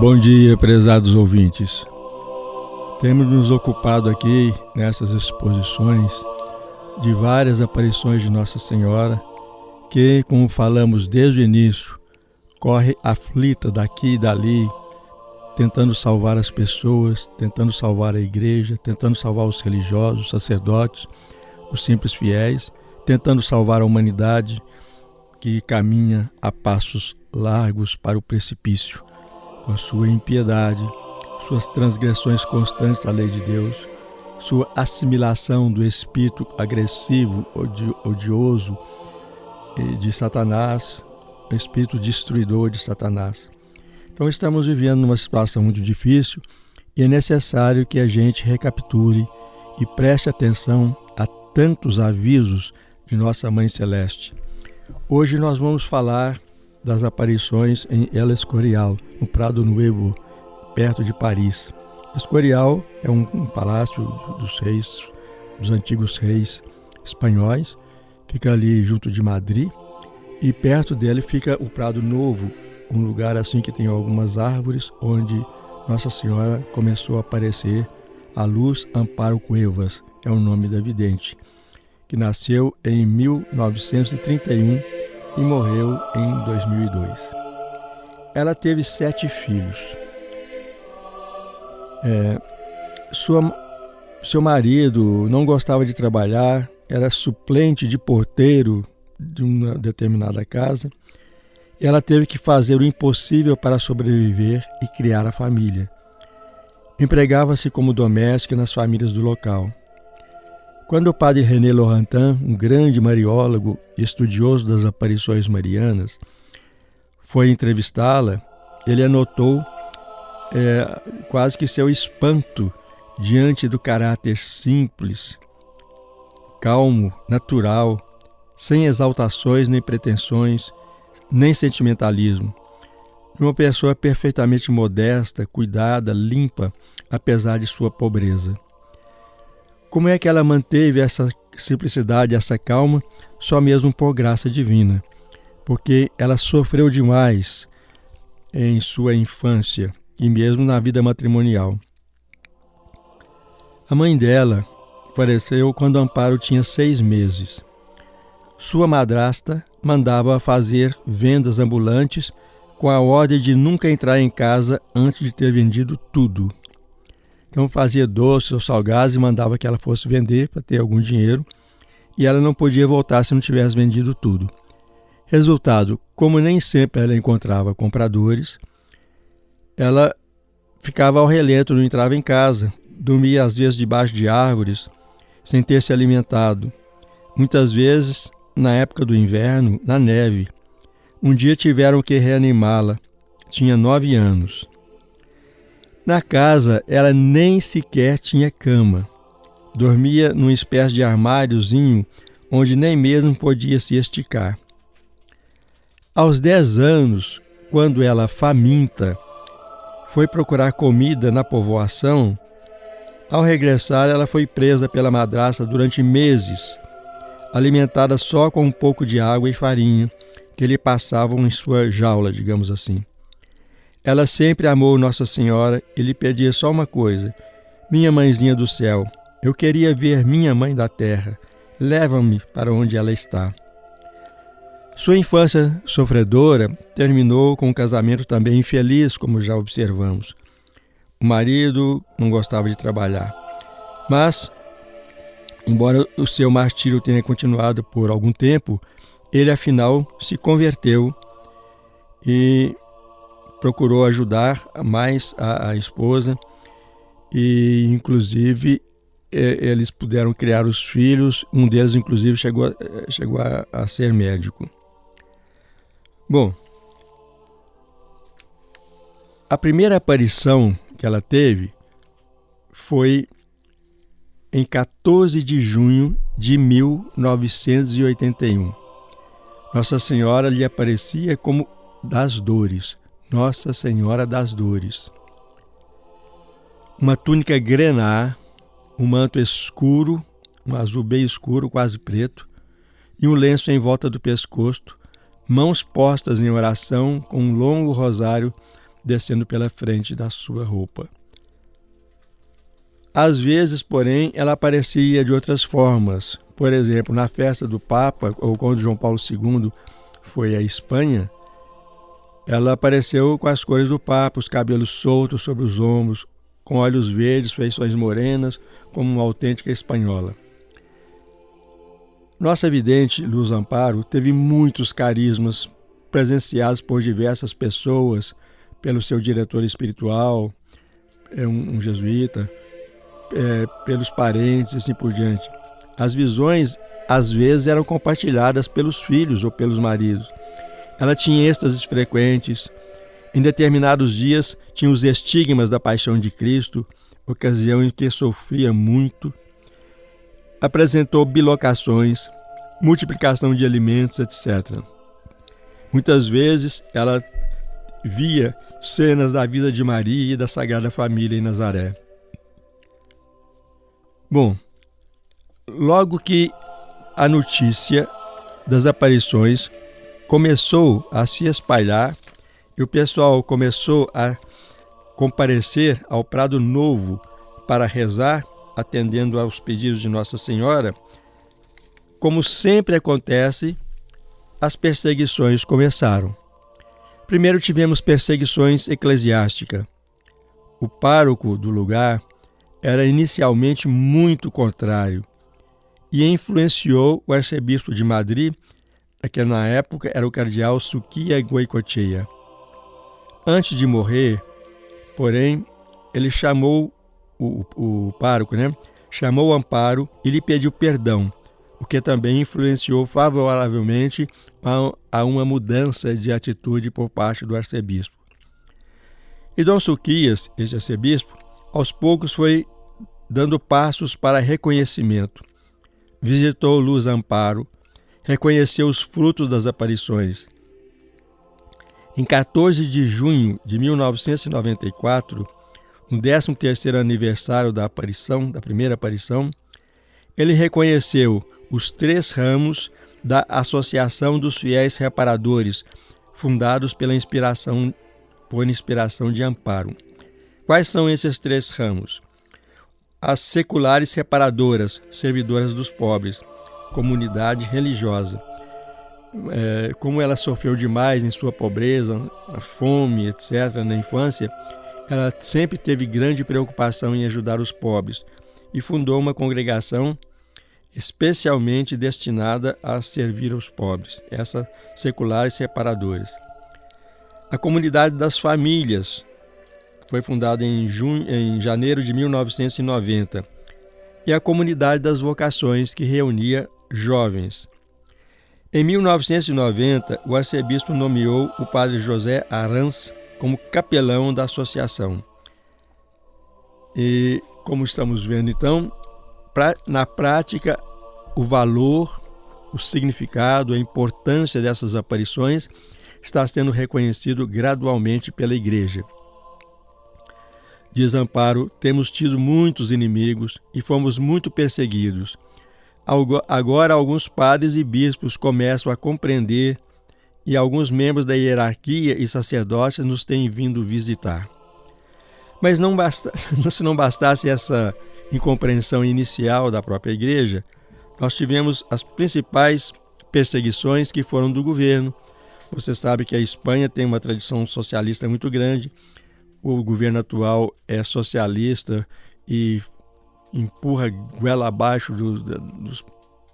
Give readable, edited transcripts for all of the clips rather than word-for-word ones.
Bom dia, prezados ouvintes. Temos nos ocupado aqui nessas exposições de várias aparições de Nossa Senhora que, como falamos desde o início, corre aflita daqui e dali, tentando salvar as pessoas, tentando salvar a igreja, tentando salvar os religiosos, os sacerdotes, os simples fiéis, tentando salvar a humanidade que caminha a passos largos para o precipício, com sua impiedade, suas transgressões constantes à lei de Deus, sua assimilação do espírito agressivo, odioso de Satanás, o espírito destruidor de Satanás. Então estamos vivendo numa situação muito difícil e é necessário que a gente recapitule e preste atenção a tantos avisos de Nossa Mãe Celeste. Hoje nós vamos falar das aparições em El Escorial, no Prado Nuevo, perto de Paris. Escorial é um palácio dos reis, dos antigos reis espanhóis, fica ali junto de Madrid, e perto dele fica o Prado Novo, um lugar assim que tem algumas árvores, onde Nossa Senhora começou a aparecer. A Luz Amparo Cuevas é o nome da vidente, que nasceu em 1931 e morreu em 2002. Ela teve 7 filhos. Seu marido não gostava de trabalhar, era suplente de porteiro de uma determinada casa, e ela teve que fazer o impossível para sobreviver e criar a família. Empregava-se como doméstica nas famílias do local. Quando o padre René Laurentin, um grande mariólogo e estudioso das aparições marianas, foi entrevistá-la, ele anotou quase que seu espanto diante do caráter simples, calmo, natural, sem exaltações nem pretensões, nem sentimentalismo. Uma pessoa perfeitamente modesta, cuidada, limpa, apesar de sua pobreza. Como é que ela manteve essa simplicidade, essa calma? Só mesmo por graça divina, porque ela sofreu demais em sua infância e mesmo na vida matrimonial. A mãe dela faleceu quando Amparo tinha 6 meses. Sua madrasta mandava-a fazer vendas ambulantes com a ordem de nunca entrar em casa antes de ter vendido tudo. Então fazia doces ou salgados e mandava que ela fosse vender para ter algum dinheiro, e ela não podia voltar se não tivesse vendido tudo. Resultado, como nem sempre ela encontrava compradores, ela ficava ao relento, não entrava em casa, dormia às vezes debaixo de árvores, sem ter se alimentado. Muitas vezes, na época do inverno, na neve. Um dia tiveram que reanimá-la. Tinha 9 anos. Na casa, ela nem sequer tinha cama. Dormia numa espécie de armáriozinho onde nem mesmo podia se esticar. Aos 10 anos, quando ela, faminta, foi procurar comida na povoação, ao regressar ela foi presa pela madrasta durante meses, alimentada só com um pouco de água e farinha que lhe passavam em sua jaula, digamos assim. Ela sempre amou Nossa Senhora e lhe pedia só uma coisa: minha mãezinha do céu, eu queria ver minha mãe da terra, leva-me para onde ela está. Sua infância sofredora terminou com um casamento também infeliz, como já observamos. O marido não gostava de trabalhar, mas, embora o seu martírio tenha continuado por algum tempo, ele afinal se converteu e procurou ajudar mais a esposa, e inclusive eles puderam criar os filhos. Um deles inclusive chegou a ser médico. Bom, a primeira aparição que ela teve foi em 14 de junho de 1981. Nossa Senhora lhe aparecia como das Dores, Nossa Senhora das Dores. Uma túnica grená, um manto escuro, um azul bem escuro, quase preto, e um lenço em volta do pescoço, mãos postas em oração com um longo rosário descendo pela frente da sua roupa. Às vezes, porém, ela aparecia de outras formas. Por exemplo, na festa do Papa, ou quando João Paulo II foi à Espanha, ela apareceu com as cores do Papa, os cabelos soltos sobre os ombros, com olhos verdes, feições morenas, como uma autêntica espanhola. Nossa vidente, Luz Amparo, teve muitos carismas presenciados por diversas pessoas, pelo seu diretor espiritual, um jesuíta, pelos parentes e assim por diante. As visões, às vezes, eram compartilhadas pelos filhos ou pelos maridos. Ela tinha êxtases frequentes. Em determinados dias, tinha os estigmas da paixão de Cristo, ocasião em que sofria muito. Apresentou bilocações, multiplicação de alimentos, etc. Muitas vezes, ela via cenas da vida de Maria e da Sagrada Família em Nazaré. Bom, logo que a notícia das aparições começou a se espalhar e o pessoal começou a comparecer ao Prado Novo para rezar, atendendo aos pedidos de Nossa Senhora, como sempre acontece, as perseguições começaram. Primeiro tivemos perseguições eclesiásticas. O pároco do lugar era inicialmente muito contrário e influenciou o arcebispo de Madrid, que na época era o cardeal Suquía Goicoechea. Antes de morrer, porém, ele chamou o pároco, chamou Amparo e lhe pediu perdão, o que também influenciou favoravelmente a uma mudança de atitude por parte do arcebispo. E Dom Suquías, esse arcebispo, aos poucos foi dando passos para reconhecimento. Visitou Luz Amparo, reconheceu os frutos das aparições. Em 14 de junho de 1994, no 13º aniversário da primeira aparição, ele reconheceu os 3 ramos da Associação dos Fiéis Reparadores, fundados por inspiração de Amparo. Quais são esses 3 ramos? As seculares reparadoras, servidoras dos pobres, comunidade religiosa. Como ela sofreu demais em sua pobreza, a fome, etc., na infância, ela sempre teve grande preocupação em ajudar os pobres e fundou uma congregação especialmente destinada a servir aos pobres, essas seculares reparadoras. A Comunidade das Famílias foi fundada em janeiro de 1990, e a Comunidade das Vocações, que reunia jovens. Em 1990, o arcebispo nomeou o padre José Arans como capelão da associação. E, como estamos vendo então, na prática, o valor, o significado, a importância dessas aparições está sendo reconhecido gradualmente pela Igreja. Diz Amparo, temos tido muitos inimigos e fomos muito perseguidos. Agora alguns padres e bispos começam a compreender e alguns membros da hierarquia e sacerdotes nos têm vindo visitar. Mas se não bastasse essa incompreensão inicial da própria Igreja, nós tivemos as principais perseguições que foram do governo. Você sabe que a Espanha tem uma tradição socialista muito grande. O governo atual é socialista e empurra goela abaixo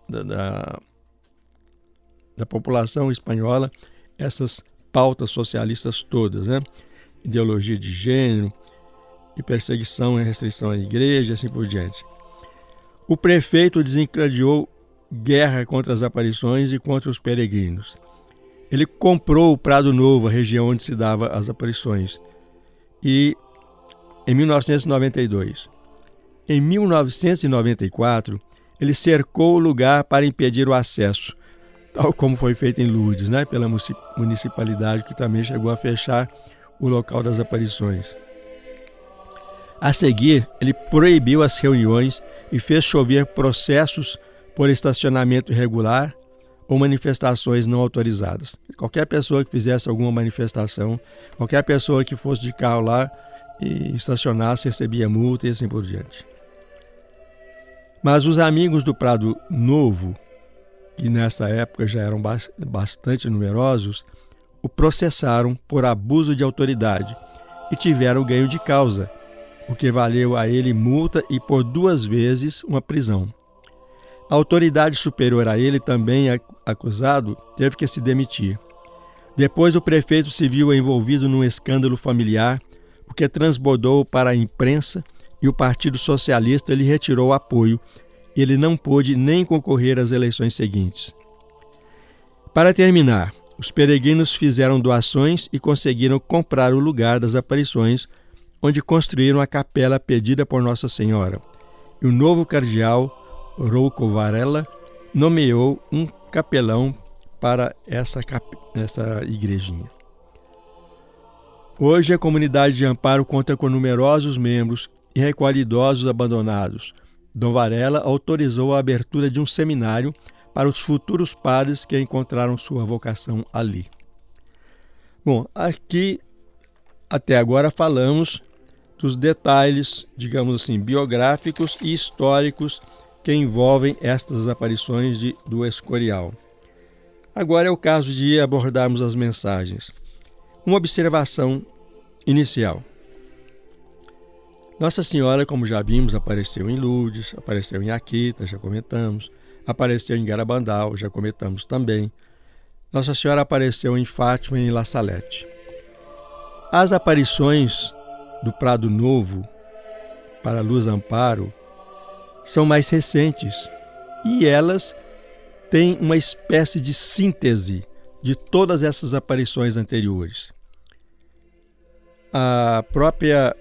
da população espanhola essas pautas socialistas todas, Ideologia de gênero, e perseguição e restrição à igreja, assim por diante. O prefeito desencadeou guerra contra as aparições e contra os peregrinos. Ele comprou o Prado Novo, a região onde se dava as aparições, e em 1992. Em 1994, ele cercou o lugar para impedir o acesso, tal como foi feito em Lourdes, pela municipalidade, que também chegou a fechar o local das aparições. A seguir, ele proibiu as reuniões e fez chover processos por estacionamento irregular, ou manifestações não autorizadas. Qualquer pessoa que fizesse alguma manifestação, qualquer pessoa que fosse de carro lá e estacionasse, recebia multa e assim por diante. Mas os amigos do Prado Novo, que nessa época já eram bastante numerosos, o processaram por abuso de autoridade e tiveram ganho de causa, o que valeu a ele multa e por 2 vezes uma prisão. A autoridade superior a ele, também acusado, teve que se demitir. Depois o prefeito se viu envolvido num escândalo familiar, o que transbordou para a imprensa, e o Partido Socialista lhe retirou o apoio. Ele não pôde nem concorrer às eleições seguintes. Para terminar, os peregrinos fizeram doações e conseguiram comprar o lugar das aparições, onde construíram a capela pedida por Nossa Senhora. E o novo cardeal, Rouco Varela, nomeou um capelão para essa igrejinha. Hoje a comunidade de Amparo conta com numerosos membros e recolhe idosos abandonados. Dom Varela autorizou a abertura de um seminário para os futuros padres que encontraram sua vocação ali. Bom, aqui até agora falamos dos detalhes, digamos assim, biográficos e históricos que envolvem estas aparições do Escorial. Agora é o caso de abordarmos as mensagens. Uma observação inicial. Nossa Senhora, como já vimos, apareceu em Lourdes, apareceu em Akita, já comentamos, apareceu em Garabandal, já comentamos também. Nossa Senhora apareceu em Fátima e em La Salette. As aparições do Prado Novo para Luz Amparo são mais recentes e elas têm uma espécie de síntese de todas essas aparições anteriores. A própria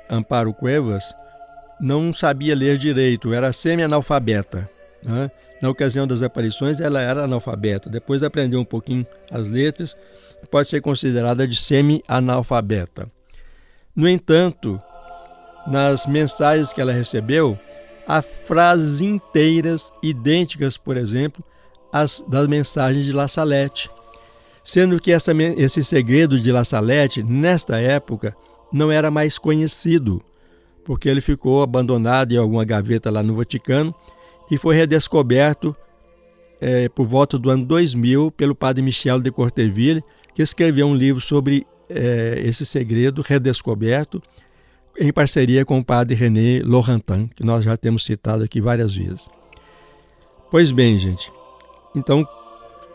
Amparo Cuevas não sabia ler direito, era semi-analfabeta, né? Na ocasião das aparições ela era analfabeta, depois aprendeu um pouquinho as letras, pode ser considerada de semi-analfabeta. No entanto, nas mensagens que ela recebeu, há frases inteiras idênticas, por exemplo, às das mensagens de La Salette, sendo que esse segredo de La Salette, nesta época, não era mais conhecido, porque ele ficou abandonado em alguma gaveta lá no Vaticano e foi redescoberto por volta do ano 2000 pelo padre Michel de Courteville, que escreveu um livro sobre esse segredo redescoberto, em parceria com o padre René Laurentin, que nós já temos citado aqui várias vezes. Pois bem, gente, então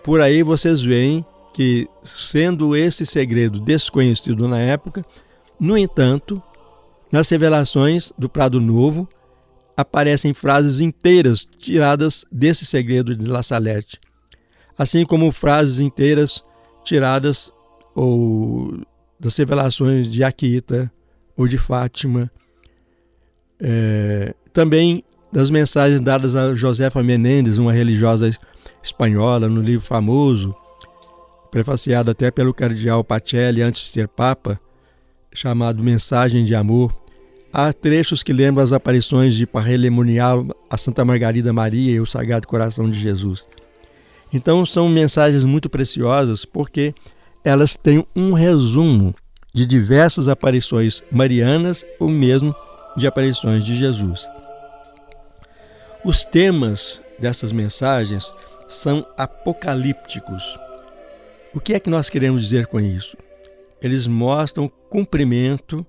por aí vocês veem que, sendo esse segredo desconhecido na época, no entanto, nas revelações do Prado Novo, aparecem frases inteiras tiradas desse segredo de La Salette, assim como frases inteiras tiradas das revelações de Akita ou de Fátima, também das mensagens dadas a Josefa Menéndez, uma religiosa espanhola, no livro famoso, prefaciado até pelo cardeal Pacelli antes de ser papa, chamado Mensagem de Amor. Há trechos que lembram as aparições de Parrelemonial a Santa Margarida Maria e o Sagrado Coração de Jesus. Então são mensagens muito preciosas porque elas têm um resumo de diversas aparições marianas ou mesmo de aparições de Jesus. Os temas dessas mensagens são apocalípticos. O que é que nós queremos dizer com isso? Eles mostram o cumprimento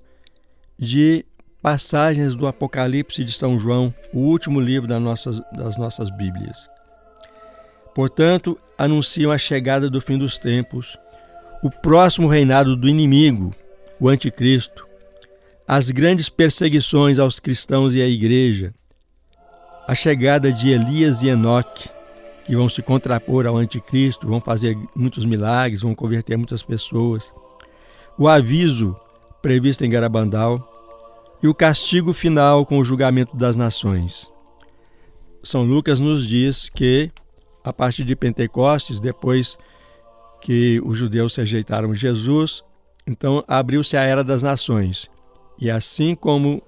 de passagens do Apocalipse de São João, o último livro das nossas Bíblias. Portanto, anunciam a chegada do fim dos tempos, o próximo reinado do inimigo, o anticristo, as grandes perseguições aos cristãos e à igreja, a chegada de Elias e Enoque, que vão se contrapor ao anticristo, vão fazer muitos milagres, vão converter muitas pessoas, o aviso previsto em Garabandal e o castigo final com o julgamento das nações. São Lucas nos diz que, a partir de Pentecostes, depois que os judeus rejeitaram Jesus, então abriu-se a Era das Nações. E assim como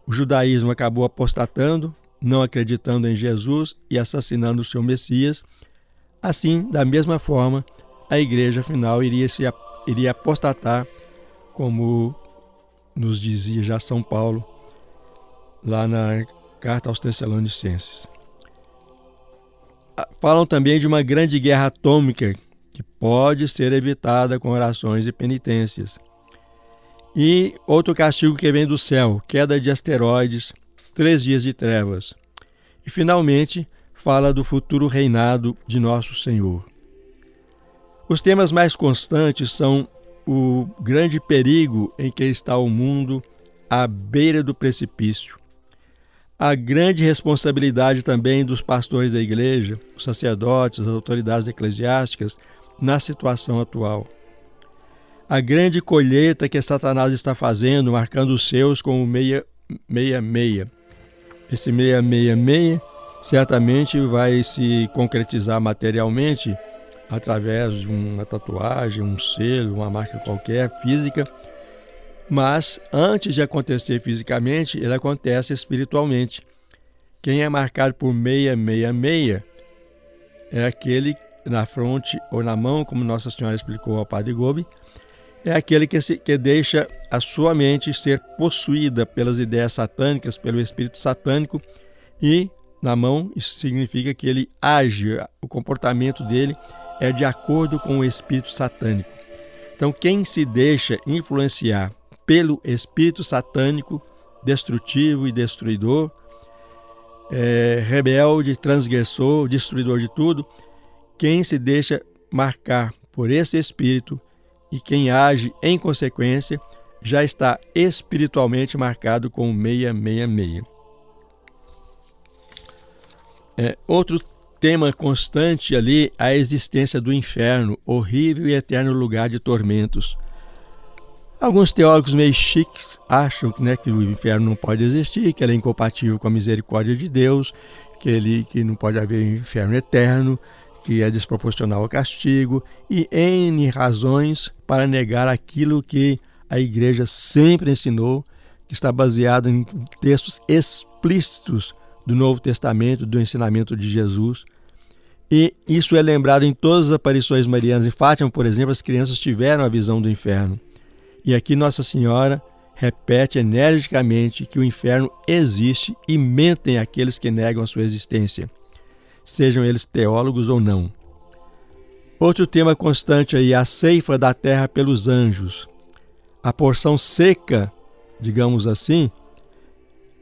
o judaísmo acabou apostatando, não acreditando em Jesus e assassinando o seu Messias, Assim, da mesma forma, a igreja final iria apostatar, como nos dizia já São Paulo, lá na carta aos Tessalonicenses. Falam também de uma grande guerra atômica que pode ser evitada com orações e penitências. E outro castigo que vem do céu, queda de asteroides, 3 dias de trevas. E, finalmente, fala do futuro reinado de nosso Senhor. Os temas mais constantes são o grande perigo em que está o mundo à beira do precipício, a grande responsabilidade também dos pastores da igreja, os sacerdotes, as autoridades eclesiásticas, na situação atual. A grande colheita que Satanás está fazendo, marcando os seus com o 666. Esse 666 certamente vai se concretizar materialmente através de uma tatuagem, um selo, uma marca qualquer, física. Mas, antes de acontecer fisicamente, ele acontece espiritualmente. Quem é marcado por 666 é aquele na fronte ou na mão, como Nossa Senhora explicou ao Padre Gobi, é aquele que deixa a sua mente ser possuída pelas ideias satânicas, pelo espírito satânico, e na mão isso significa que ele age, o comportamento dele é de acordo com o espírito satânico. Então, quem se deixa influenciar pelo espírito satânico, destrutivo e destruidor, rebelde, transgressor, destruidor de tudo, quem se deixa marcar por esse espírito e quem age em consequência já está espiritualmente marcado com o 666. Outro tema constante ali, a existência do inferno, horrível e eterno lugar de tormentos. Alguns teólogos meio chiques acham que o inferno não pode existir, que ele é incompatível com a misericórdia de Deus, que não pode haver inferno eterno, que é desproporcional ao castigo, e N razões para negar aquilo que a igreja sempre ensinou, que está baseado em textos explícitos do Novo Testamento, do ensinamento de Jesus. E isso é lembrado em todas as aparições marianas. Em Fátima, por exemplo, as crianças tiveram a visão do inferno. E aqui Nossa Senhora repete energicamente que o inferno existe e mentem aqueles que negam a sua existência, sejam eles teólogos ou não. Outro tema constante aí, a ceifa da terra pelos anjos. A porção seca, digamos assim,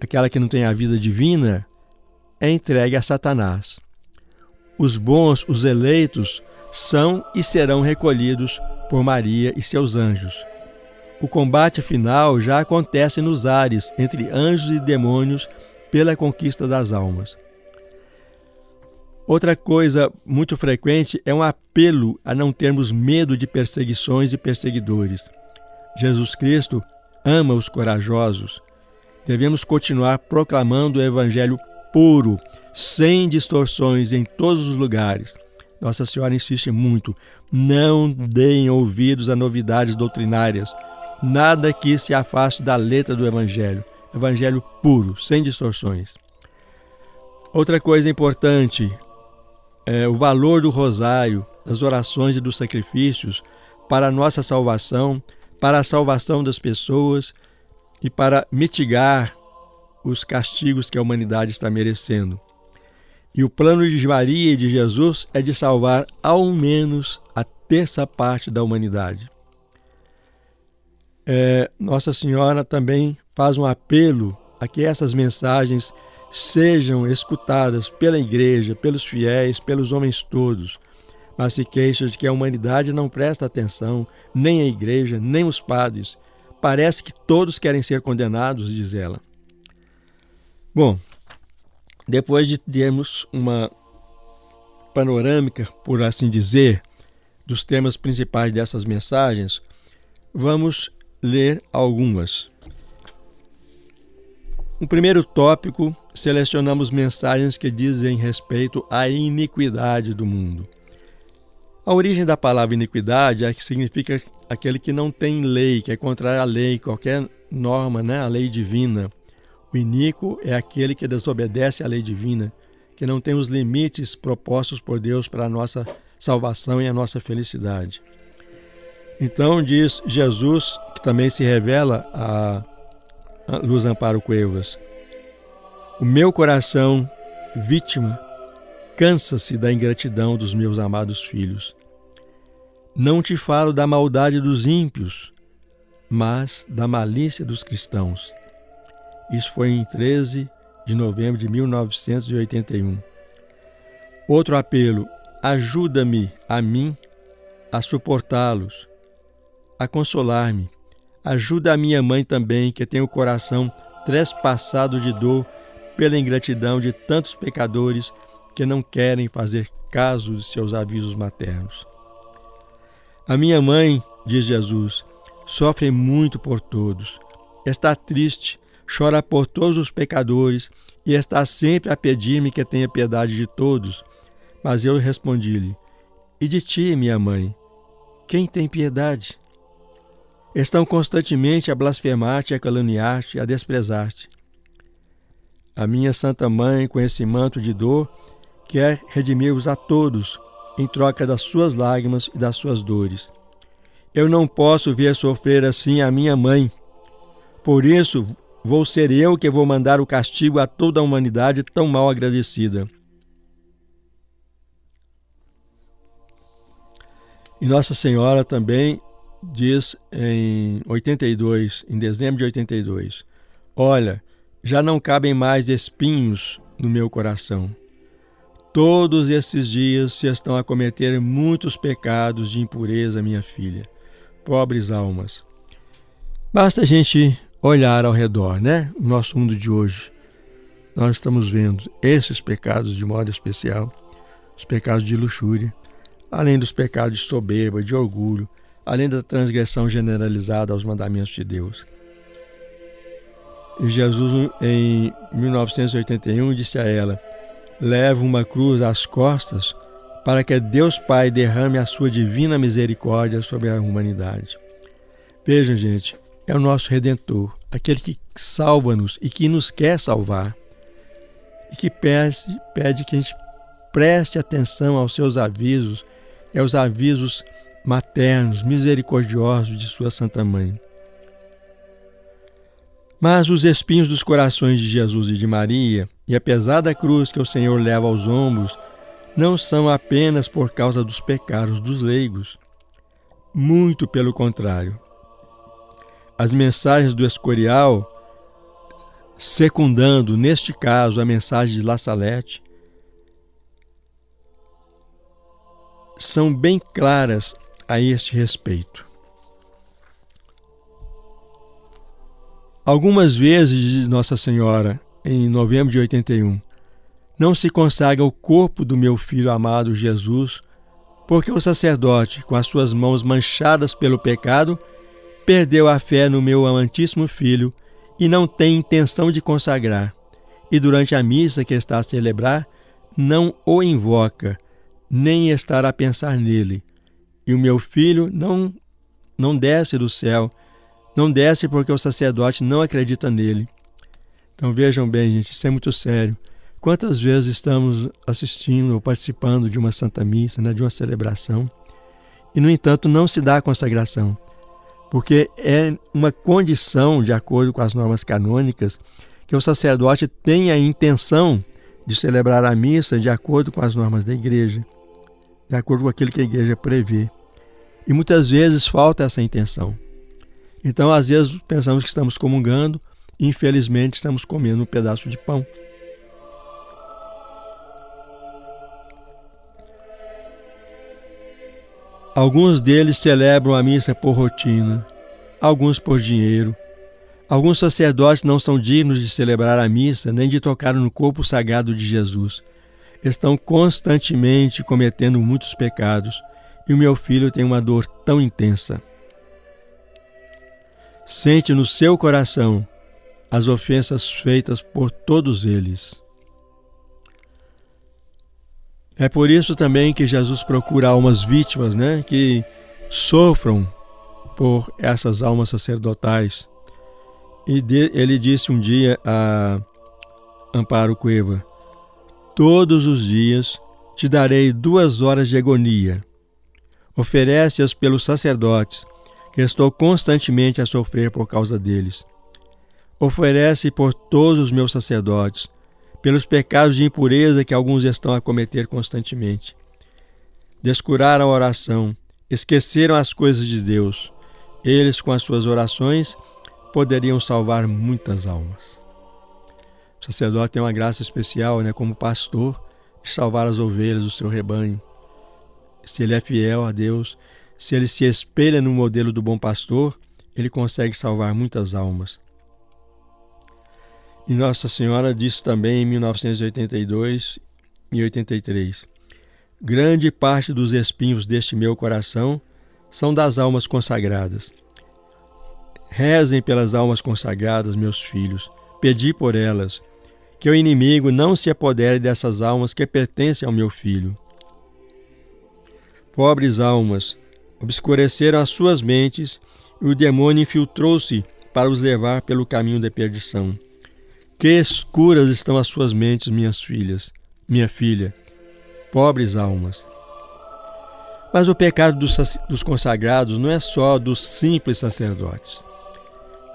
aquela que não tem a vida divina, é entregue a Satanás. Os bons, os eleitos, são e serão recolhidos por Maria e seus anjos. O combate final já acontece nos ares, entre anjos e demônios, pela conquista das almas. Outra coisa muito frequente é um apelo a não termos medo de perseguições e perseguidores. Jesus Cristo ama os corajosos. Devemos continuar proclamando o evangelho puro, sem distorções em todos os lugares. Nossa Senhora insiste muito: não deem ouvidos a novidades doutrinárias, nada que se afaste da letra do evangelho. Evangelho puro, sem distorções. Outra coisa importante é o valor do rosário, das orações e dos sacrifícios para a nossa salvação, para a salvação das pessoas e para mitigar os castigos que a humanidade está merecendo. E o plano de Maria e de Jesus é de salvar ao menos a terça parte da humanidade. Nossa Senhora também faz um apelo a que essas mensagens sejam escutadas pela igreja, pelos fiéis, pelos homens todos, mas se queixa de que a humanidade não presta atenção, nem a igreja, nem os padres. Parece que todos querem ser condenados, diz ela. Bom, depois de termos uma panorâmica, por assim dizer, dos temas principais dessas mensagens, vamos ler algumas. No primeiro tópico, selecionamos mensagens que dizem respeito à iniquidade do mundo. A origem da palavra iniquidade é que significa aquele que não tem lei, que é contrário à lei, qualquer norma, a lei divina. O iníquo é aquele que desobedece à lei divina, que não tem os limites propostos por Deus para a nossa salvação e a nossa felicidade. Então diz Jesus, que também se revela a Luz Amparo Cuevas: o meu coração, vítima, cansa-se da ingratidão dos meus amados filhos. Não te falo da maldade dos ímpios, mas da malícia dos cristãos. Isso foi em 13 de novembro de 1981. Outro apelo: ajuda-me a mim a suportá-los, a consolar-me. Ajuda a minha mãe também, que tem o coração trespassado de dor pela ingratidão de tantos pecadores que não querem fazer caso de seus avisos maternos. A minha mãe, diz Jesus, sofre muito por todos. Está triste, chora por todos os pecadores e está sempre a pedir-me que tenha piedade de todos. Mas eu respondi-lhe: e de ti, minha mãe, quem tem piedade? Estão constantemente a blasfemar-te, a caluniar-te, a desprezar-te. A minha Santa Mãe, com esse manto de dor, quer redimir-vos a todos, em troca das suas lágrimas e das suas dores. Eu não posso ver sofrer assim a minha mãe. Por isso, vou ser eu que vou mandar o castigo a toda a humanidade tão mal agradecida. E Nossa Senhora também diz em dezembro de 82, olha, já não cabem mais espinhos no meu coração. Todos esses dias se estão a cometer muitos pecados de impureza, minha filha. Pobres almas. Basta a gente olhar ao redor, né? O nosso mundo de hoje. Nós estamos vendo esses pecados de modo especial, os pecados de luxúria, além dos pecados de soberba, de orgulho, além da transgressão generalizada aos mandamentos de Deus. E Jesus, em 1981, disse a ela: leva uma cruz às costas para que Deus Pai derrame a sua divina misericórdia sobre a humanidade. Vejam, gente, é o nosso Redentor, aquele que salva-nos e que nos quer salvar, e que pede que a gente preste atenção aos seus avisos, e aos avisos maternos, misericordiosos de sua Santa Mãe. Mas os espinhos dos corações de Jesus e de Maria, e a pesada cruz que o Senhor leva aos ombros, não são apenas por causa dos pecados dos leigos. Muito pelo contrário. As mensagens do Escorial, secundando, neste caso, a mensagem de La Salette, são bem claras a este respeito. Algumas vezes, diz Nossa Senhora, em novembro de 81, não se consagra o corpo do meu filho amado Jesus, porque o sacerdote, com as suas mãos manchadas pelo pecado, perdeu a fé no meu amantíssimo filho e não tem intenção de consagrar, e durante a missa que está a celebrar, não o invoca, nem estar a pensar nele. E o meu filho não desce do céu, não desce porque o sacerdote não acredita nele. Então vejam bem, gente, isso é muito sério. Quantas vezes estamos assistindo ou participando de uma Santa Missa, né, de uma celebração, e no entanto não se dá a consagração, porque é uma condição, de acordo com as normas canônicas, que o sacerdote tenha a intenção de celebrar a missa de acordo com as normas da igreja, de acordo com aquilo que a igreja prevê. E muitas vezes falta essa intenção. Então, às vezes, pensamos que estamos comungando e, infelizmente, estamos comendo um pedaço de pão. Alguns deles celebram a missa por rotina, alguns por dinheiro. Alguns sacerdotes não são dignos de celebrar a missa nem de tocar no corpo sagrado de Jesus. Estão constantemente cometendo muitos pecados e o meu filho tem uma dor tão intensa. Sente no seu coração as ofensas feitas por todos eles. É por isso também que Jesus procura almas vítimas, né, que sofram por essas almas sacerdotais. E ele disse um dia a Amparo Cueva: Todos os dias te darei 2 horas de agonia. Oferece-as pelos sacerdotes, que estou constantemente a sofrer por causa deles. Oferece por todos os meus sacerdotes, pelos pecados de impureza que alguns estão a cometer constantemente. Descuraram a oração, esqueceram as coisas de Deus. Eles, com as suas orações, poderiam salvar muitas almas. O sacerdote tem uma graça especial, como pastor, de salvar as ovelhas do seu rebanho. Se ele é fiel a Deus, se ele se espelha no modelo do bom pastor, ele consegue salvar muitas almas. E Nossa Senhora disse também em 1982 e 83, grande parte dos espinhos deste meu coração são das almas consagradas. Rezem pelas almas consagradas, meus filhos, pedi por elas, que o inimigo não se apodere dessas almas que pertencem ao meu filho. Pobres almas, obscureceram as suas mentes e o demônio infiltrou-se para os levar pelo caminho da perdição. Que escuras estão as suas mentes, minhas filhas, minha filha, pobres almas. Mas o pecado dos consagrados não é só dos simples sacerdotes.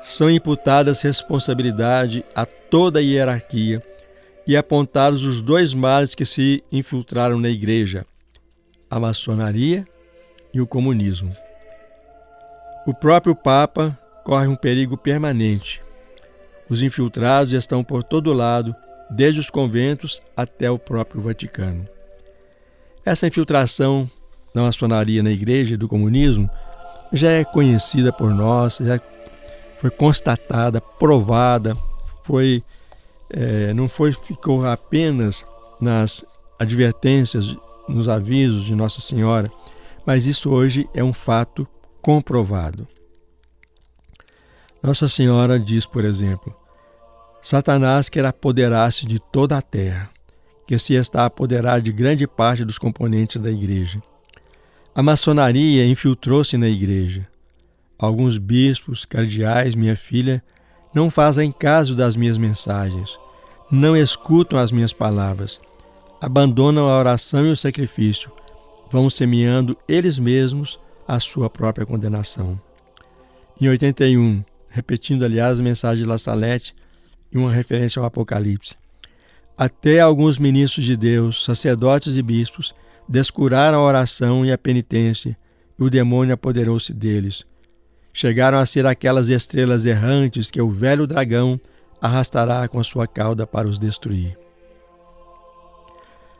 São imputadas responsabilidade a toda a hierarquia e apontados os 2 males que se infiltraram na igreja, a maçonaria e o comunismo. O próprio Papa corre um perigo permanente. Os infiltrados estão por todo lado, desde os conventos até o próprio Vaticano. Essa infiltração da maçonaria na igreja e do comunismo já é conhecida por nós, já foi constatada, provada, ficou apenas nas advertências, nos avisos de Nossa Senhora, mas isso hoje é um fato comprovado. Nossa Senhora diz, por exemplo, Satanás quer apoderar-se de toda a terra, que se está a apoderar de grande parte dos componentes da igreja. A maçonaria infiltrou-se na igreja. Alguns bispos, cardeais, minha filha, não fazem caso das minhas mensagens, não escutam as minhas palavras, abandonam a oração e o sacrifício, vão semeando eles mesmos a sua própria condenação. Em 81, repetindo, aliás, a mensagem de La Salette e uma referência ao Apocalipse, até alguns ministros de Deus, sacerdotes e bispos, descuraram a oração e a penitência, e o demônio apoderou-se deles. Chegaram a ser aquelas estrelas errantes que o velho dragão arrastará com a sua cauda para os destruir.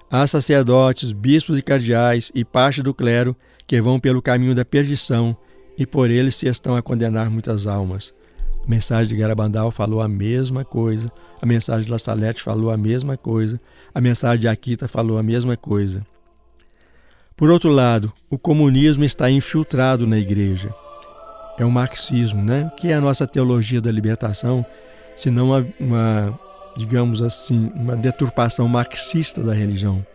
Há sacerdotes, bispos e cardeais e parte do clero que vão pelo caminho da perdição e por eles se estão a condenar muitas almas. A mensagem de Garabandal falou a mesma coisa, a mensagem de La Salette falou a mesma coisa, a mensagem de Akita falou a mesma coisa. Por outro lado, o comunismo está infiltrado na igreja. É o marxismo, que é a nossa teologia da libertação, senão digamos assim, uma deturpação marxista da religião.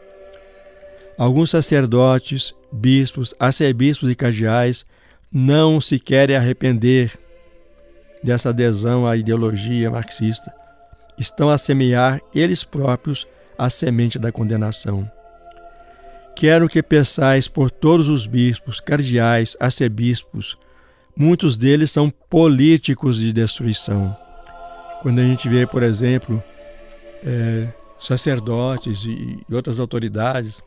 Alguns sacerdotes, bispos, arcebispos e cardeais não se querem arrepender dessa adesão à ideologia marxista. Estão a semear eles próprios a semente da condenação. Quero que peçais por todos os bispos, cardeais, arcebispos. Muitos deles são políticos de destruição. Quando a gente vê, por exemplo, sacerdotes e outras autoridades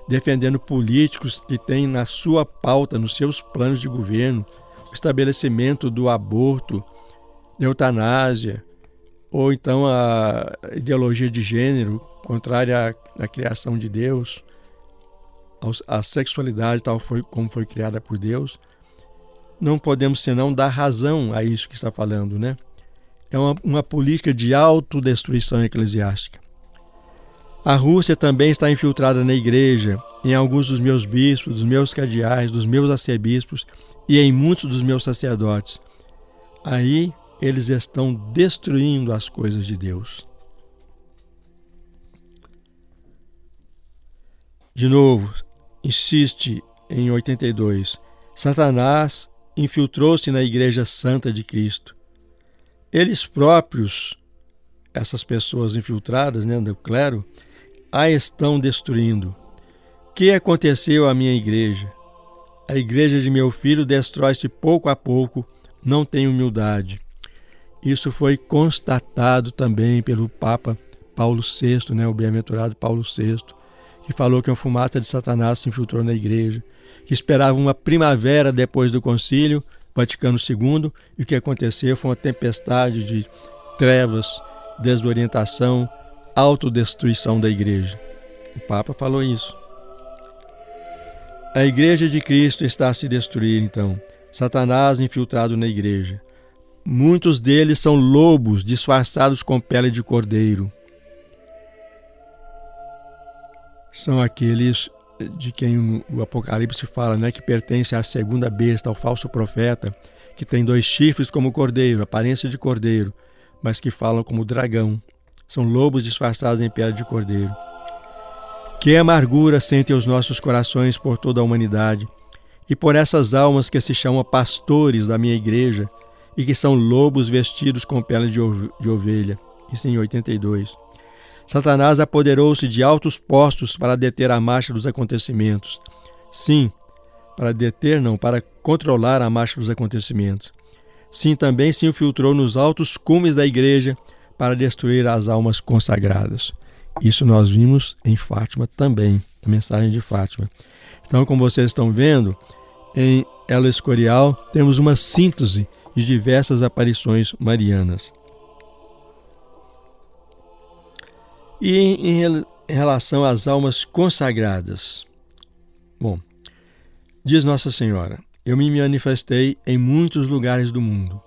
defendendo políticos que têm na sua pauta, nos seus planos de governo, o estabelecimento do aborto, da eutanásia, ou então a ideologia de gênero contrária à criação de Deus, à sexualidade tal como foi criada por Deus, não podemos senão dar razão a isso que está falando, É uma política de autodestruição eclesiástica. A Rússia também está infiltrada na igreja, em alguns dos meus bispos, dos meus cardeais, dos meus arcebispos e em muitos dos meus sacerdotes. Aí eles estão destruindo as coisas de Deus. De novo, insiste em 82, Satanás infiltrou-se na Igreja Santa de Cristo. Eles próprios, essas pessoas infiltradas do clero, a estão destruindo. Que aconteceu à minha igreja? A igreja de meu filho destrói-se pouco a pouco, não tem humildade. Isso foi constatado também pelo Papa Paulo VI, o bem-aventurado Paulo VI, que falou que uma fumaça de Satanás se infiltrou na igreja, que esperava uma primavera depois do concílio Vaticano II, e o que aconteceu foi uma tempestade de trevas, desorientação, autodestruição da igreja. O Papa falou isso. A igreja de Cristo está a se destruir, então. Satanás infiltrado na igreja. Muitos deles são lobos disfarçados com pele de cordeiro. São aqueles de quem o Apocalipse fala, que pertence à segunda besta, ao falso profeta, que tem 2 chifres como cordeiro, aparência de cordeiro, mas que falam como dragão. São lobos disfarçados em pele de cordeiro. Que amargura sentem os nossos corações por toda a humanidade e por essas almas que se chamam pastores da minha igreja e que são lobos vestidos com pele de ovelha. Isso em 82. Satanás apoderou-se de altos postos para deter a marcha dos acontecimentos. Sim, para controlar a marcha dos acontecimentos. Sim, também se infiltrou nos altos cumes da igreja para destruir as almas consagradas. Isso nós vimos em Fátima também, a mensagem de Fátima. Então, como vocês estão vendo, em El Escorial temos uma síntese de diversas aparições marianas. E em relação às almas consagradas, diz Nossa Senhora: eu me manifestei em muitos lugares do mundo,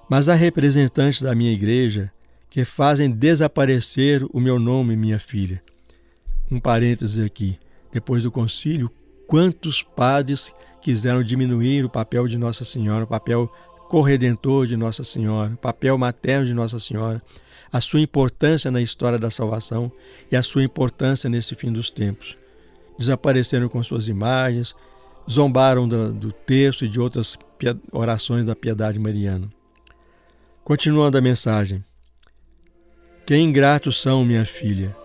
mas há representantes da minha igreja que fazem desaparecer o meu nome, minha filha. Um parêntese aqui. Depois do concílio, quantos padres quiseram diminuir o papel de Nossa Senhora, o papel corredentor de Nossa Senhora, o papel materno de Nossa Senhora, a sua importância na história da salvação e a sua importância nesse fim dos tempos. Desapareceram com suas imagens, zombaram do texto e de outras orações da piedade mariana. Continuando a mensagem. Que ingratos são, minha filha.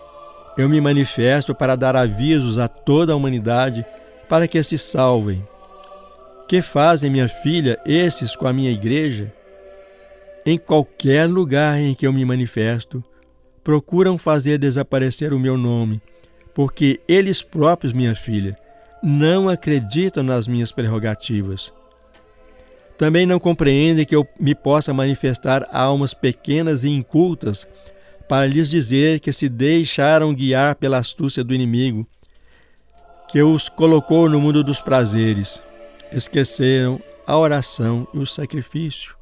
Eu me manifesto para dar avisos a toda a humanidade para que se salvem. Que fazem, minha filha, esses com a minha igreja? Em qualquer lugar em que eu me manifesto, procuram fazer desaparecer o meu nome, porque eles próprios, minha filha, não acreditam nas minhas prerrogativas. Também não compreendem que eu me possa manifestar a almas pequenas e incultas para lhes dizer que se deixaram guiar pela astúcia do inimigo, que os colocou no mundo dos prazeres. Esqueceram a oração e o sacrifício.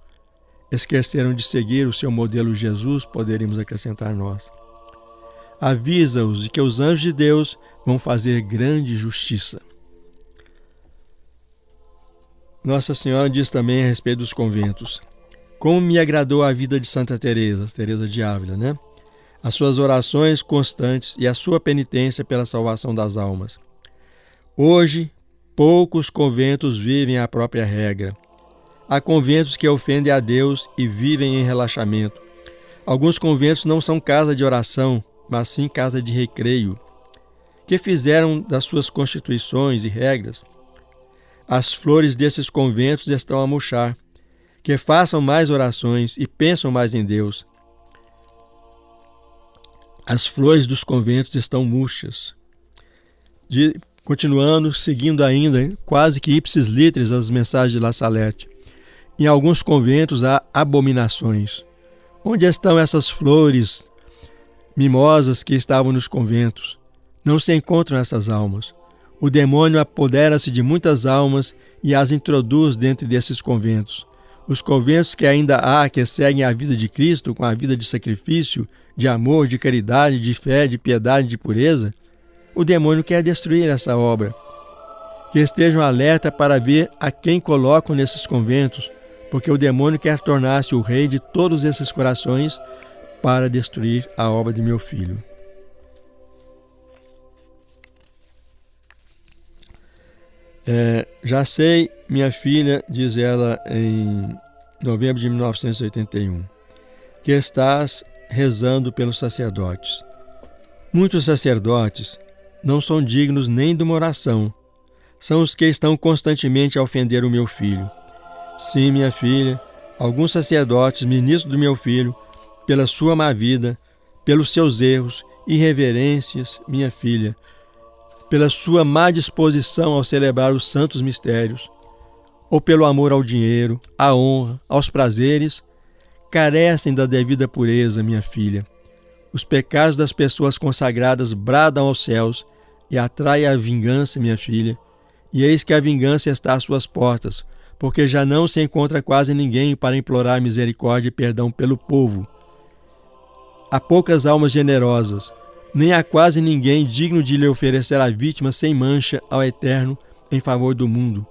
Esqueceram de seguir o seu modelo Jesus, poderíamos acrescentar nós. Avisa-os de que os anjos de Deus vão fazer grande justiça. Nossa Senhora diz também a respeito dos conventos. Como me agradou a vida de Santa Teresa de Ávila, As suas orações constantes e a sua penitência pela salvação das almas. Hoje, poucos conventos vivem a própria regra. Há conventos que ofendem a Deus e vivem em relaxamento. Alguns conventos não são casa de oração, mas sim casa de recreio. Que fizeram das suas constituições e regras? As flores desses conventos estão a murchar. Que façam mais orações e pensam mais em Deus. As flores dos conventos estão murchas. Continuando, seguindo ainda, quase que ipsis litteris, as mensagens de La Salette. Em alguns conventos há abominações. Onde estão essas flores mimosas que estavam nos conventos? Não se encontram essas almas. O demônio apodera-se de muitas almas e as introduz dentro desses conventos. Os conventos que ainda há, que seguem a vida de Cristo com a vida de sacrifício, de amor, de caridade, de fé, de piedade, de pureza, o demônio quer destruir essa obra. Que estejam alerta para ver a quem colocam nesses conventos, porque o demônio quer tornar-se o rei de todos esses corações para destruir a obra de meu filho. Já sei, minha filha, diz ela em novembro de 1981, que estás rezando pelos sacerdotes. Muitos sacerdotes não são dignos nem de uma oração. São os que estão constantemente a ofender o meu filho. Sim, minha filha, alguns sacerdotes, ministros do meu filho, pela sua má vida, pelos seus erros, irreverências, minha filha, pela sua má disposição ao celebrar os santos mistérios, ou pelo amor ao dinheiro, à honra, aos prazeres, carecem da devida pureza, minha filha. Os pecados das pessoas consagradas bradam aos céus e atraem a vingança, minha filha. E eis que a vingança está às suas portas, porque já não se encontra quase ninguém para implorar misericórdia e perdão pelo povo. Há poucas almas generosas, nem há quase ninguém digno de lhe oferecer a vítima sem mancha ao Eterno em favor do mundo.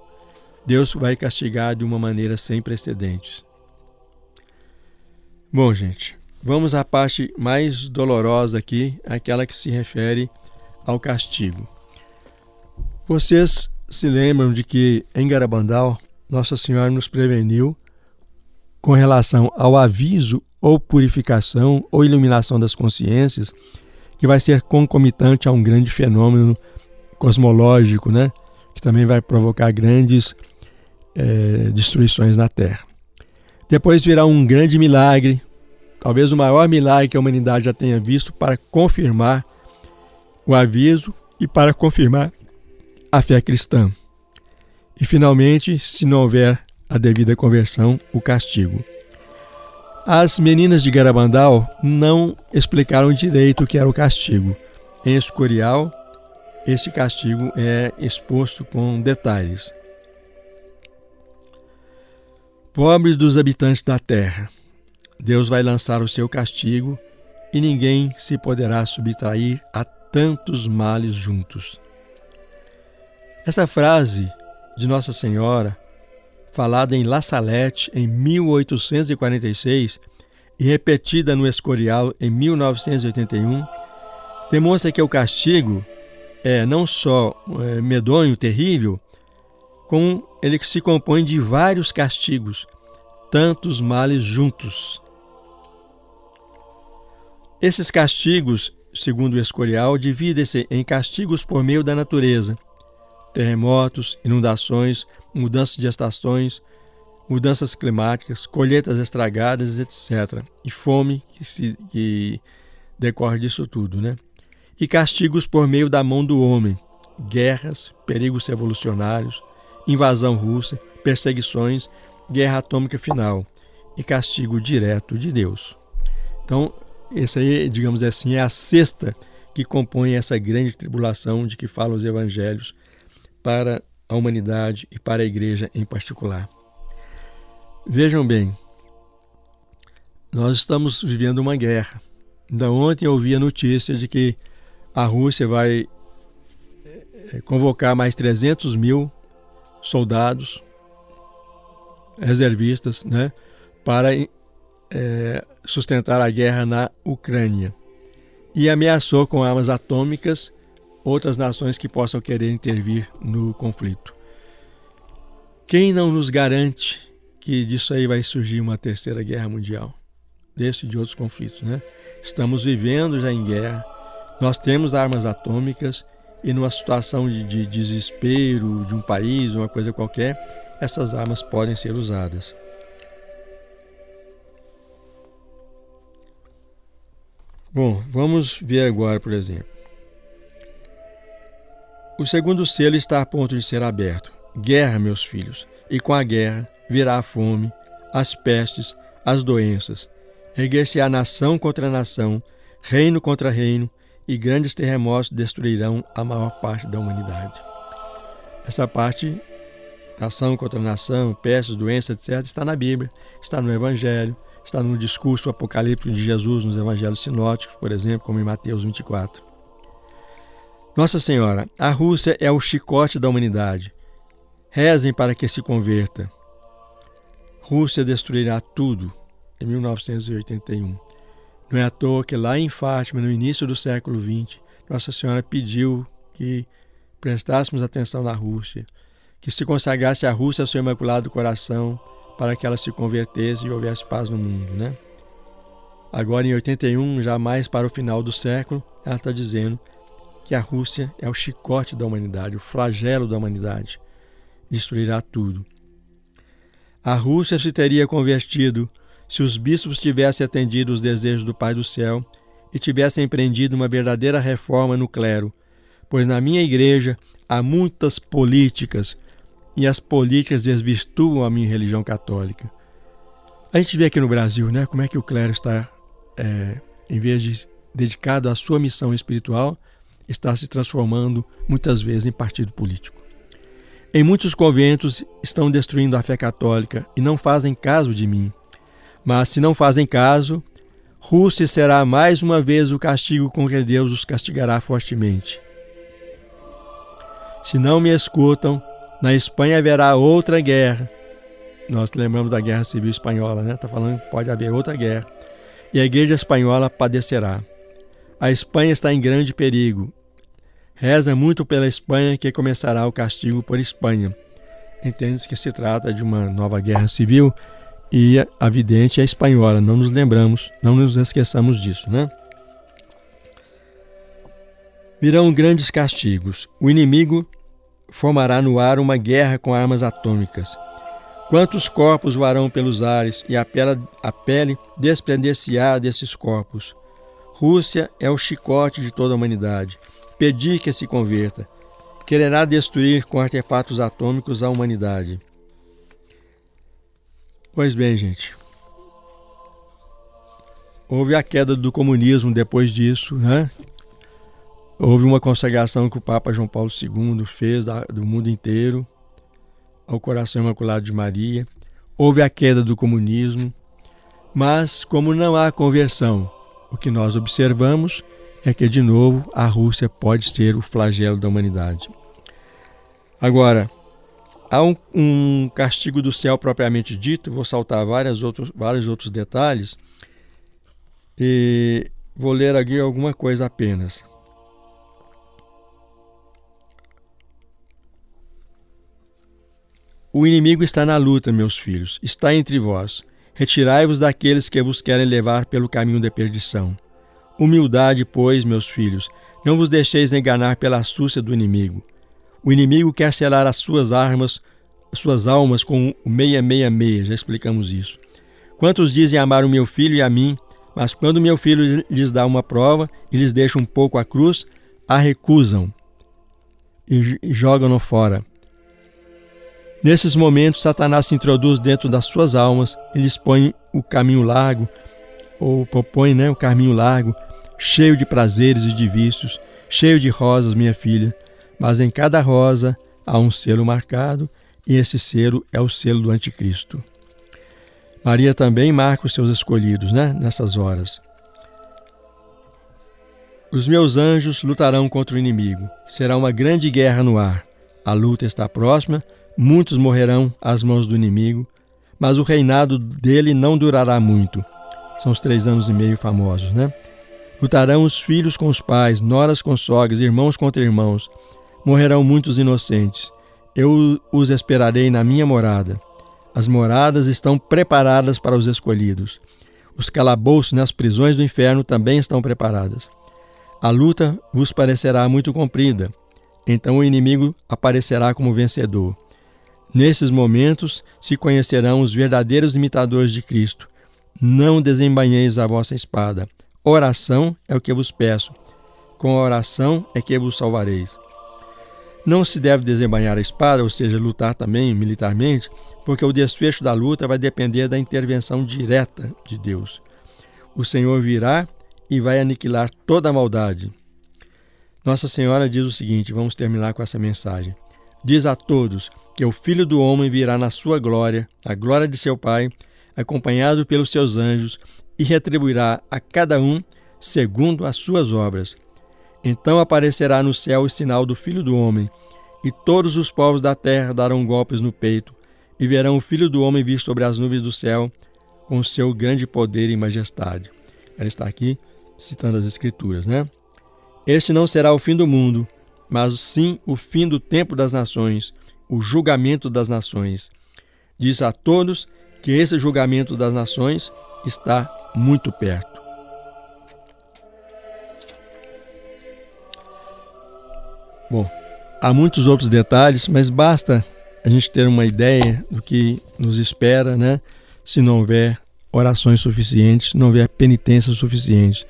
Deus vai castigar de uma maneira sem precedentes. Bom, gente, vamos à parte mais dolorosa aqui, aquela que se refere ao castigo. Vocês se lembram de que em Garabandal, Nossa Senhora nos preveniu com relação ao aviso ou purificação ou iluminação das consciências, que vai ser concomitante a um grande fenômeno cosmológico, né? Que também vai provocar grandes destruições na Terra. Depois virá um grande milagre, talvez o maior milagre que a humanidade já tenha visto, para confirmar o aviso e para confirmar a fé cristã. E, finalmente, se não houver a devida conversão, o castigo. As meninas de Garabandal não explicaram direito o que era o castigo. Em Escorial, esse castigo é exposto com detalhes. Pobres dos habitantes da terra, Deus vai lançar o seu castigo e ninguém se poderá subtrair a tantos males juntos. Essa frase de Nossa Senhora, falada em La Salette em 1846 e repetida no Escorial em 1981, demonstra que o castigo é não só medonho, terrível, como ele se compõe de vários castigos, tantos males juntos. Esses castigos, segundo o Escorial, dividem-se em castigos por meio da natureza, terremotos, inundações, mudanças de estações, mudanças climáticas, colheitas estragadas, etc. E fome que decorre disso tudo, né? E castigos por meio da mão do homem, guerras, perigos revolucionários, invasão russa, perseguições, guerra atômica final e castigo direto de Deus. Então, esse aí, digamos assim, é a sexta que compõe essa grande tribulação de que falam os evangelhos para a humanidade e para a igreja em particular. Vejam bem, nós estamos vivendo uma guerra. Ainda ontem eu ouvi a notícia de que a Rússia vai convocar mais 300 mil soldados, reservistas, né, para sustentar a guerra na Ucrânia. E ameaçou com armas atômicas outras nações que possam querer intervir no conflito. Quem não nos garante que disso aí vai surgir uma terceira guerra mundial? Desse e de outros conflitos, né? Estamos vivendo já em guerra, nós temos armas atômicas e numa situação de desespero de um país, uma coisa qualquer, essas armas podem ser usadas. Bom, vamos ver agora, por exemplo. O segundo selo está a ponto de ser aberto. Guerra, meus filhos, e com a guerra virá a fome, as pestes, as doenças. Erguer-se-á nação contra nação, reino contra reino, e grandes terremotos destruirão a maior parte da humanidade. Essa parte, nação contra nação, pestes, doenças, etc., está na Bíblia, está no Evangelho, está no discurso apocalíptico de Jesus nos Evangelhos sinóticos, por exemplo, como em Mateus 24. Nossa Senhora, a Rússia é o chicote da humanidade. Rezem para que se converta. Rússia destruirá tudo, em 1981. Não é à toa que lá em Fátima, no início do século XX, Nossa Senhora pediu que prestássemos atenção na Rússia, que se consagrasse a Rússia ao seu Imaculado Coração, para que ela se convertesse e houvesse paz no mundo, né? Agora em 81, já mais para o final do século, ela está dizendo que a Rússia é o chicote da humanidade, o flagelo da humanidade. Destruirá tudo. A Rússia se teria convertido se os bispos tivessem atendido os desejos do Pai do Céu e tivessem empreendido uma verdadeira reforma no clero, pois na minha igreja há muitas políticas e as políticas desvirtuam a minha religião católica. A gente vê aqui no Brasil, né, como é que o clero está, em vez de dedicado à sua missão espiritual, está se transformando muitas vezes em partido político. Em muitos conventos estão destruindo a fé católica e não fazem caso de mim. Mas se não fazem caso, Rússia será mais uma vez o castigo com que Deus os castigará fortemente. Se não me escutam, na Espanha haverá outra guerra. Nós lembramos da Guerra Civil Espanhola, né? Está falando que pode haver outra guerra. E a Igreja Espanhola padecerá. A Espanha está em grande perigo. Reza muito pela Espanha, que começará o castigo por Espanha. Entende-se que se trata de uma nova guerra civil e a vidente é espanhola. Não nos lembramos, não nos esqueçamos disso, né? Virão grandes castigos. O inimigo formará no ar uma guerra com armas atômicas. Quantos corpos voarão pelos ares e a pele desprender-se-á desses corpos? Rússia é o chicote de toda a humanidade. Pedir que se converta. Quererá destruir com artefatos atômicos a humanidade. Pois bem, gente. Houve a queda do comunismo depois disso, né? Houve uma consagração que o Papa João Paulo II fez do mundo inteiro ao Coração Imaculado de Maria. Houve a queda do comunismo, mas como não há conversão, o que nós observamos é que, de novo, a Rússia pode ser o flagelo da humanidade. Agora, há um castigo do céu propriamente dito, vou saltar vários outros detalhes e vou ler aqui alguma coisa apenas. O inimigo está na luta, meus filhos, está entre vós. Retirai-vos daqueles que vos querem levar pelo caminho da perdição. Humildade, pois, meus filhos, não vos deixeis enganar pela astúcia do inimigo. O inimigo quer selar as suas almas com o 666, já explicamos isso. Quantos dizem amar o meu filho e a mim, mas quando meu filho lhes dá uma prova e lhes deixa um pouco a cruz, a recusam e jogam-no fora. Nesses momentos, Satanás se introduz dentro das suas almas e lhes põe o caminho largo, ou propõe, o caminho largo, cheio de prazeres e de vícios, cheio de rosas, minha filha, mas em cada rosa há um selo marcado, e esse selo é o selo do anticristo. Maria também marca os seus escolhidos, nessas horas. Os meus anjos lutarão contra o inimigo. Será uma grande guerra no ar. A luta está próxima, muitos morrerão às mãos do inimigo, mas o reinado dele não durará muito. São os 3 anos e meio famosos, Lutarão os filhos com os pais, noras com sogras, irmãos contra irmãos. Morrerão muitos inocentes. Eu os esperarei na minha morada. As moradas estão preparadas para os escolhidos. Os calabouços nas prisões do inferno também estão preparadas. A luta vos parecerá muito comprida. Então o inimigo aparecerá como vencedor. Nesses momentos se conhecerão os verdadeiros imitadores de Cristo. Não desembainheis a vossa espada. Oração é o que vos peço. Com a oração é que vos salvareis. Não se deve desembainhar a espada, ou seja, lutar também militarmente, porque o desfecho da luta vai depender da intervenção direta de Deus. O Senhor virá e vai aniquilar toda a maldade. Nossa Senhora diz o seguinte, vamos terminar com essa mensagem. Diz a todos que o Filho do Homem virá na sua glória, a glória de seu Pai, acompanhado pelos seus anjos, e retribuirá a cada um segundo as suas obras. Então aparecerá no céu o sinal do Filho do Homem, e todos os povos da terra darão golpes no peito, e verão o Filho do Homem vir sobre as nuvens do céu, com seu grande poder e majestade. Ela está aqui citando as Escrituras, Este não será o fim do mundo, mas sim o fim do tempo das nações, o julgamento das nações. Diz a todos que esse julgamento das nações está muito perto. Bom, há muitos outros detalhes, mas basta a gente ter uma ideia do que nos espera, né? Se não houver orações suficientes, se não houver penitência suficiente.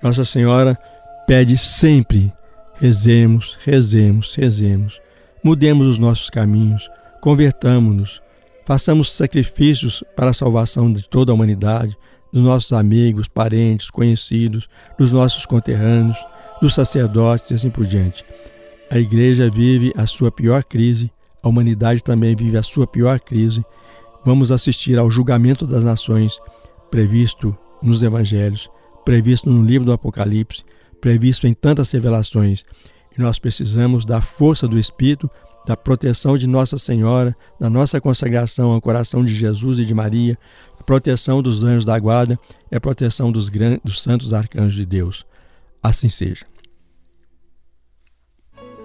Nossa Senhora pede sempre: rezemos, rezemos, rezemos. Mudemos os nossos caminhos, convertamo-nos, façamos sacrifícios para a salvação de toda a humanidade, dos nossos amigos, parentes, conhecidos, dos nossos conterrâneos, dos sacerdotes e assim por diante. A Igreja vive a sua pior crise, a humanidade também vive a sua pior crise. Vamos assistir ao julgamento das nações, previsto nos Evangelhos, previsto no livro do Apocalipse, previsto em tantas revelações. E nós precisamos da força do Espírito, da proteção de Nossa Senhora, da nossa consagração ao coração de Jesus e de Maria, a proteção dos anjos da guarda e a proteção dos santos arcanjos de Deus. Assim seja.